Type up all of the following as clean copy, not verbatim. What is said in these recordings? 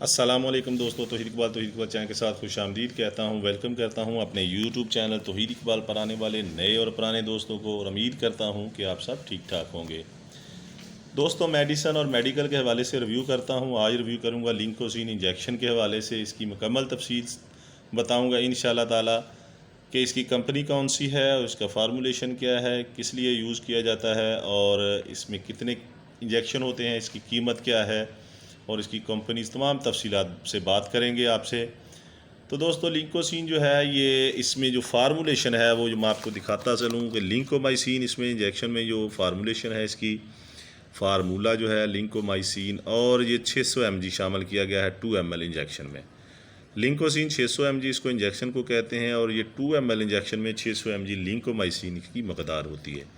अस्सलामुअलैकुम दोस्तों, तौहीद इकबाल चैनल के साथ खुश आमदीद कहता हूँ। वेलकम करता हूँ अपने यूट्यूब चैनल तौहीद इकबाल पर आने वाले नए और पुराने दोस्तों को, और उम्मीद करता हूँ कि आप सब ठीक ठाक होंगे। दोस्तों, मेडिसन और मेडिकल के हवाले से रिव्यू करता हूँ। आज रिव्यू करूँगा लिंकोसिन इंजेक्शन के हवाले से। इसकी मुकम्मल तफसील बताऊँगा इंशाअल्लाह ताला कि इसकी कंपनी कौन सी है और इसका फार्मूलेशन क्या है, किस लिए यूज़ किया जाता है और इसमें कितने इंजेक्शन होते हैं, इसकी कीमत क्या है और इसकी कंपनी तमाम तफसीलात से बात करेंगे आपसे। तो दोस्तों, लिंकोसिन जो है, ये इसमें जो फार्मूलेशन है वो जो मैं आपको दिखाता चलूँ कि लिंकोमाइसिन इसमें इंजेक्शन में जो फार्मूलेशन है, इसकी फार्मूला जो है लिंकोमाइसिन, और ये 600 mg शामिल किया गया है 2 ml इंजेक्शन में। लिंकोसिन 600 mg इसको इंजेक्शन को कहते हैं, और ये 2 ml इंजेक्शन में 600 mg लिंकोमाइसिन की मकदार होती है।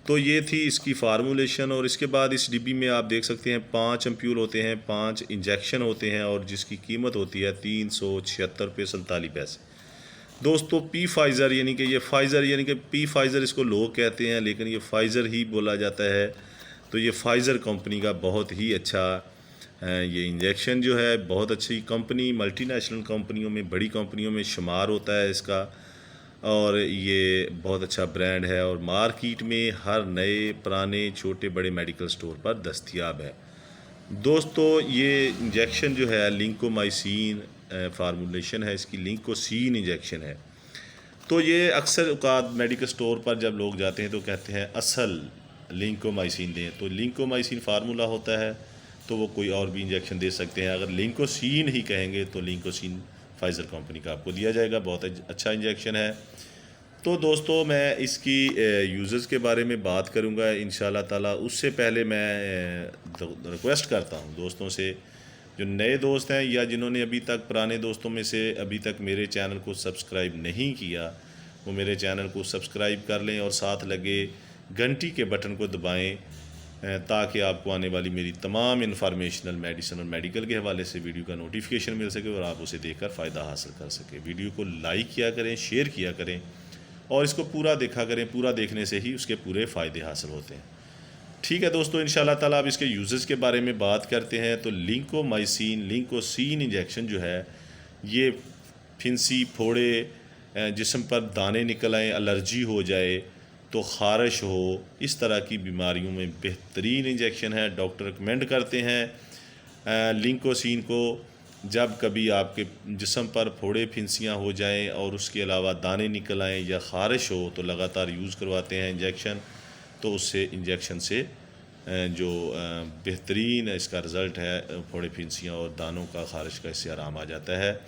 तो ये थी इसकी फार्मूलेशन। और इसके बाद इस डिब्बी में आप देख सकते हैं 5 एम्प्यूल होते हैं, 5 इंजेक्शन होते हैं, और जिसकी कीमत होती है 376 रुपये 47 पैसे। दोस्तों, पी फाइज़र यानी कि ये फाइज़र यानी कि पी फाइज़र इसको लोग कहते हैं, लेकिन ये फाइज़र ही बोला जाता है। तो ये फाइज़र कंपनी का बहुत ही अच्छा ये इंजेक्शन जो है, बहुत अच्छी कंपनी, मल्टीनेशनल कंपनियों में, बड़ी कंपनियों में शुमार होता है इसका, और ये बहुत अच्छा ब्रांड है और मार्केट में हर नए पुराने छोटे बड़े मेडिकल स्टोर पर दस्तयाब है। दोस्तों, ये इंजेक्शन जो है लिंकोमाइसिन फार्मूलेशन है, इसकी लिंकोसिन इंजेक्शन है। तो ये अक्सर औकात मेडिकल स्टोर पर जब लोग जाते हैं तो कहते हैं असल लिंकोमाइसिन दें, तो लिंकोमाइसिन फार्मूला होता है, तो वो कोई और भी इंजेक्शन दे सकते हैं। अगर लिंकोसिन ही कहेंगे तो लिंकोसिन फाइज़र कंपनी का आपको दिया जाएगा। बहुत अच्छा इंजेक्शन है। तो दोस्तों, मैं इसकी यूज़र्स के बारे में बात करूंगा इंशाल्लाह ताला। उससे पहले मैं रिक्वेस्ट करता हूं दोस्तों से, जो नए दोस्त हैं या जिन्होंने अभी तक, पुराने दोस्तों में से अभी तक मेरे चैनल को सब्सक्राइब नहीं किया, वो मेरे चैनल को सब्सक्राइब कर लें और साथ लगे घंटी के बटन को दबाएं, ताकि आपको आने वाली मेरी तमाम इन्फॉर्मेशनल मेडिसिन और मेडिकल के हवाले से वीडियो का नोटिफिकेशन मिल सके और आप उसे देखकर फ़ायदा हासिल कर सकें। वीडियो को लाइक किया करें, शेयर किया करें और इसको पूरा देखा करें। पूरा देखने से ही उसके पूरे फ़ायदे हासिल होते हैं। ठीक है दोस्तों, इंशाल्लाह ताला अब इसके यूज़र्स के बारे में बात करते हैं। तो लिंकोसिन इंजेक्शन जो है, ये फिंसी, फोड़े, जिस्म पर दाने निकल आए, एलर्जी हो जाए, तो ख़ारिश हो, इस तरह की बीमारियों में बेहतरीन इंजेक्शन है। डॉक्टर रिकमेंड करते हैं लिंकोसिन को। जब कभी आपके जिस्म पर फोड़े फिंसियाँ हो जाएं और उसके अलावा दाने निकल आएँ या ख़ारिश हो, तो लगातार यूज़ करवाते हैं इंजेक्शन। तो उससे इंजेक्शन से जो बेहतरीन इसका रिज़ल्ट है, फोड़े फिंसियाँ और दानों का, ख़ारिश का, इससे आराम आ जाता है।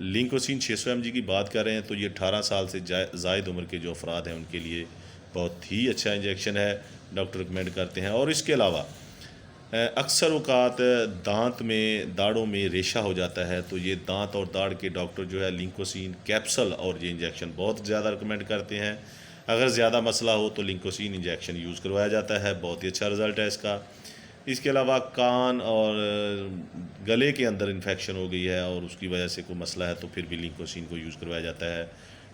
लिंकोसिन 600 mg की बात कर रहे हैं, तो ये 18 साल से ज़ायद उम्र के जो अफराद हैं उनके लिए बहुत ही अच्छा इंजेक्शन है, डॉक्टर रिकमेंड करते हैं। और इसके अलावा अक्सर औकात दांत में, दाढ़ों में रेशा हो जाता है, तो ये दांत और दाढ़ के डॉक्टर जो है लिंकोसिन कैप्सूल और ये इंजेक्शन बहुत ज़्यादा रिकमेंड करते हैं। अगर ज़्यादा मसला हो तो लिंकोसिन इंजेक्शन यूज़ करवाया जाता है। बहुत ही अच्छा रिज़ल्ट है इसका। इसके अलावा कान और गले के अंदर इन्फेक्शन हो गई है और उसकी वजह से कोई मसला है, तो फिर भी लिंकोसिन को यूज़ करवाया जाता है।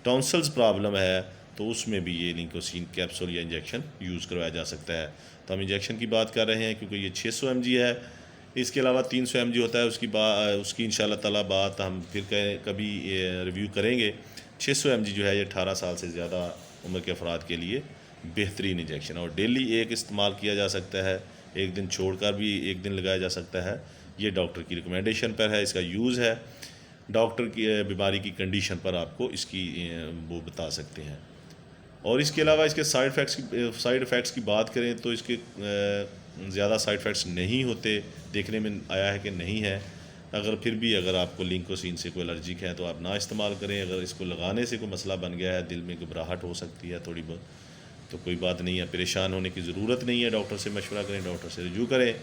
टॉन्सिल्स प्रॉब्लम है तो उसमें भी ये लिंकोसिन कैप्सूल या इंजेक्शन यूज़ करवाया जा सकता है। तो हम इंजेक्शन की बात कर रहे हैं क्योंकि ये 600 mg है। इसके अलावा 300 mg होता है, उसकी इंशाल्लाह ताला बात हम फिर कभी रिव्यू करेंगे। 600 mg जो है, ये 18 साल से ज़्यादा उम्र के अफराद के लिए बेहतरीन इंजेक्शन है और डेली एक इस्तेमाल किया जा सकता है। एक दिन छोड़कर भी एक दिन लगाया जा सकता है। ये डॉक्टर की रिकमेंडेशन पर है, इसका यूज़ है। डॉक्टर की बीमारी की कंडीशन पर आपको इसकी वो बता सकते हैं। और इसके अलावा इसके साइड इफ़ेक्ट्स की बात करें तो इसके ज़्यादा साइड इफ़ेक्ट्स नहीं होते, देखने में आया है कि नहीं है। अगर आपको लिंकोसिन से कोई एलर्जिक है तो आप ना इस्तेमाल करें। अगर इसको लगाने से कोई मसला बन गया है, दिल में घबराहट हो सकती है थोड़ी बहुत, तो कोई बात नहीं है, परेशान होने की ज़रूरत नहीं है। डॉक्टर से मशवरा करें, डॉक्टर से रिव्यू करें।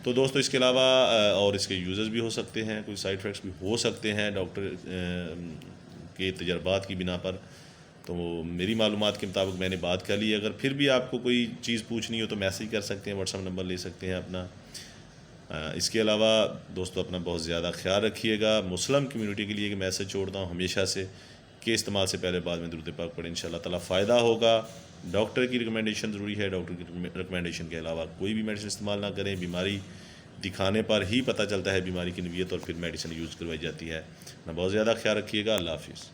तो दोस्तों, इसके अलावा और इसके यूज़र्स भी हो सकते हैं, कोई साइड इफ़ेक्ट्स भी हो सकते हैं डॉक्टर के तजर्बात की बिना पर। तो मेरी मालूमात के मुताबिक मैंने बात कर ली। अगर फिर भी आपको कोई चीज़ पूछनी हो तो मैसेज कर सकते हैं, व्हाट्सअप नंबर ले सकते हैं अपना। इसके अलावा दोस्तों, अपना बहुत ज़्यादा ख्याल रखिएगा। मुस्लिम कम्युनिटी के लिए एक मैसेज छोड़ता हूँ हमेशा से कि इस्तेमाल से पहले बाद में दुरूद पाक पढ़ें, इंशाल्लाह ताला फ़ायदा होगा। डॉक्टर की रिकमेंडेशन ज़रूरी है। डॉक्टर की रिकमेंडेशन के अलावा कोई भी मेडिसिन इस्तेमाल ना करें। बीमारी दिखाने पर ही पता चलता है बीमारी की नवीयत और फिर मेडिसिन यूज़ करवाई जाती है। ना बहुत ज़्यादा ख्याल रखिएगा। अल्लाह हाफिज़।